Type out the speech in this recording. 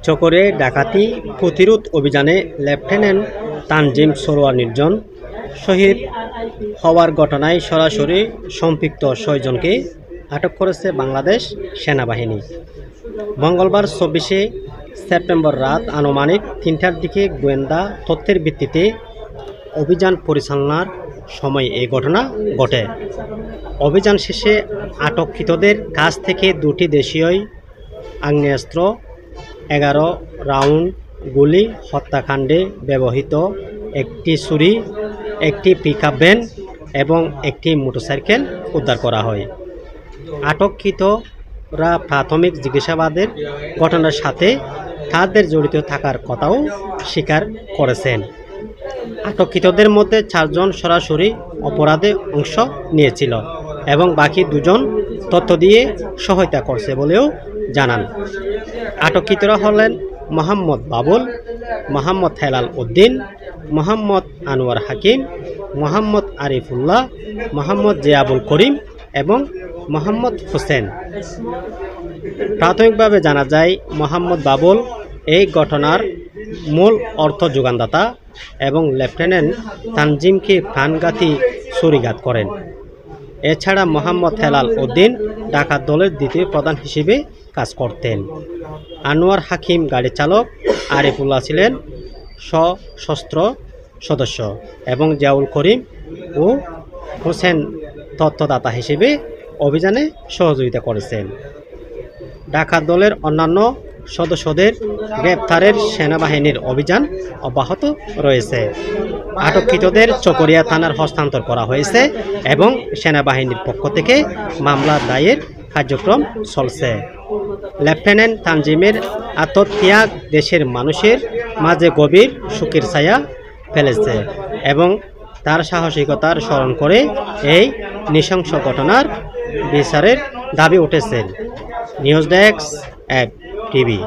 চকরে ডাকাতি প্রতিরোধ অভিযানে লেফটেন্যান্ট তানজিম সরোয়ার নির্জন শহীদ হওয়ার ঘটনায় সরাসরি সম্পৃক্ত ৬ জনকে আটক করেছে বাংলাদেশ সেনাবাহিনী। মঙ্গলবার ২৪শে সেপ্টেম্বর রাত আনুমানিক ৩টার দিকে গোয়েন্দা তথ্যের ভিত্তিতে অভিযান পরিচালনার সময় এই ঘটনা ঘটে। অভিযান শেষে আটককৃতদের কাছ থেকে ২টি দেশীয় আগ্নেয়াস্ত্র, ১১ রাউন্ড গুলি, হত্যাকাণ্ডে ব্যবহৃত একটি ছুরি, একটি পিকআপ ভ্যান এবং একটি মোটরসাইকেল উদ্ধার করা হয়। আটককৃতরা প্রাথমিক জিজ্ঞাসাবাদের ঘটনার সাথে তাদের জড়িত থাকার কথাও স্বীকার করেছেন। আটককৃতদের মধ্যে ৪ জন সরাসরি অপরাধে অংশ নিয়েছিল এবং বাকি ২ জন তথ্য দিয়ে সহায়তা করছে বলেও জানান। আটককৃতরা হলেন মোহাম্মদ বাবুল, মোহাম্মদ হেলাল উদ্দিন, মোহাম্মদ আনোয়ার হাকিম, মোহাম্মদ আরিফুল্লাহ, মোহাম্মদ জিয়াবুল করিম এবং মোহাম্মদ হোসেন। প্রাথমিকভাবে জানা যায় মোহাম্মদ বাবুল এই ঘটনার মূল অর্থ যোগানদাতা এবং লেফটেন্যান্ট তানজিমকে প্রাণঘাতী ছুরিঘাত করেন। এছাড়া মোহাম্মদ হেলাল উদ্দিন ডাকাত দলের দ্বিতীয় প্রধান হিসেবে কাজ করতেন। আনোয়ার হাকিম গাড়ি চালক, আরিফুল্লাহ ছিলেন সশস্ত্র সদস্য এবং জিয়াউল করিম ও হোসেন তথ্যদাতা হিসেবে অভিযানে সহযোগিতা করেছেন। ডাকাত দলের অন্যান্য সদস্যদের গ্রেপ্তারের সেনাবাহিনীর অভিযান অব্যাহত রয়েছে। আটককৃতদের চকরিয়া থানার হস্তান্তর করা হয়েছে এবং সেনাবাহিনীর পক্ষ থেকে মামলা দায়ের কার্যক্রম চলছে। লেফটেন্যান্ট তানজিমের আত্মত্যাগ দেশের মানুষের মাঝে গভীর শোকের ছায়া ফেলেছে এবং তার সাহসিকতার স্মরণ করে এই নৃশংস ঘটনার বিচারের দাবি উঠেছে। News desk, F TV.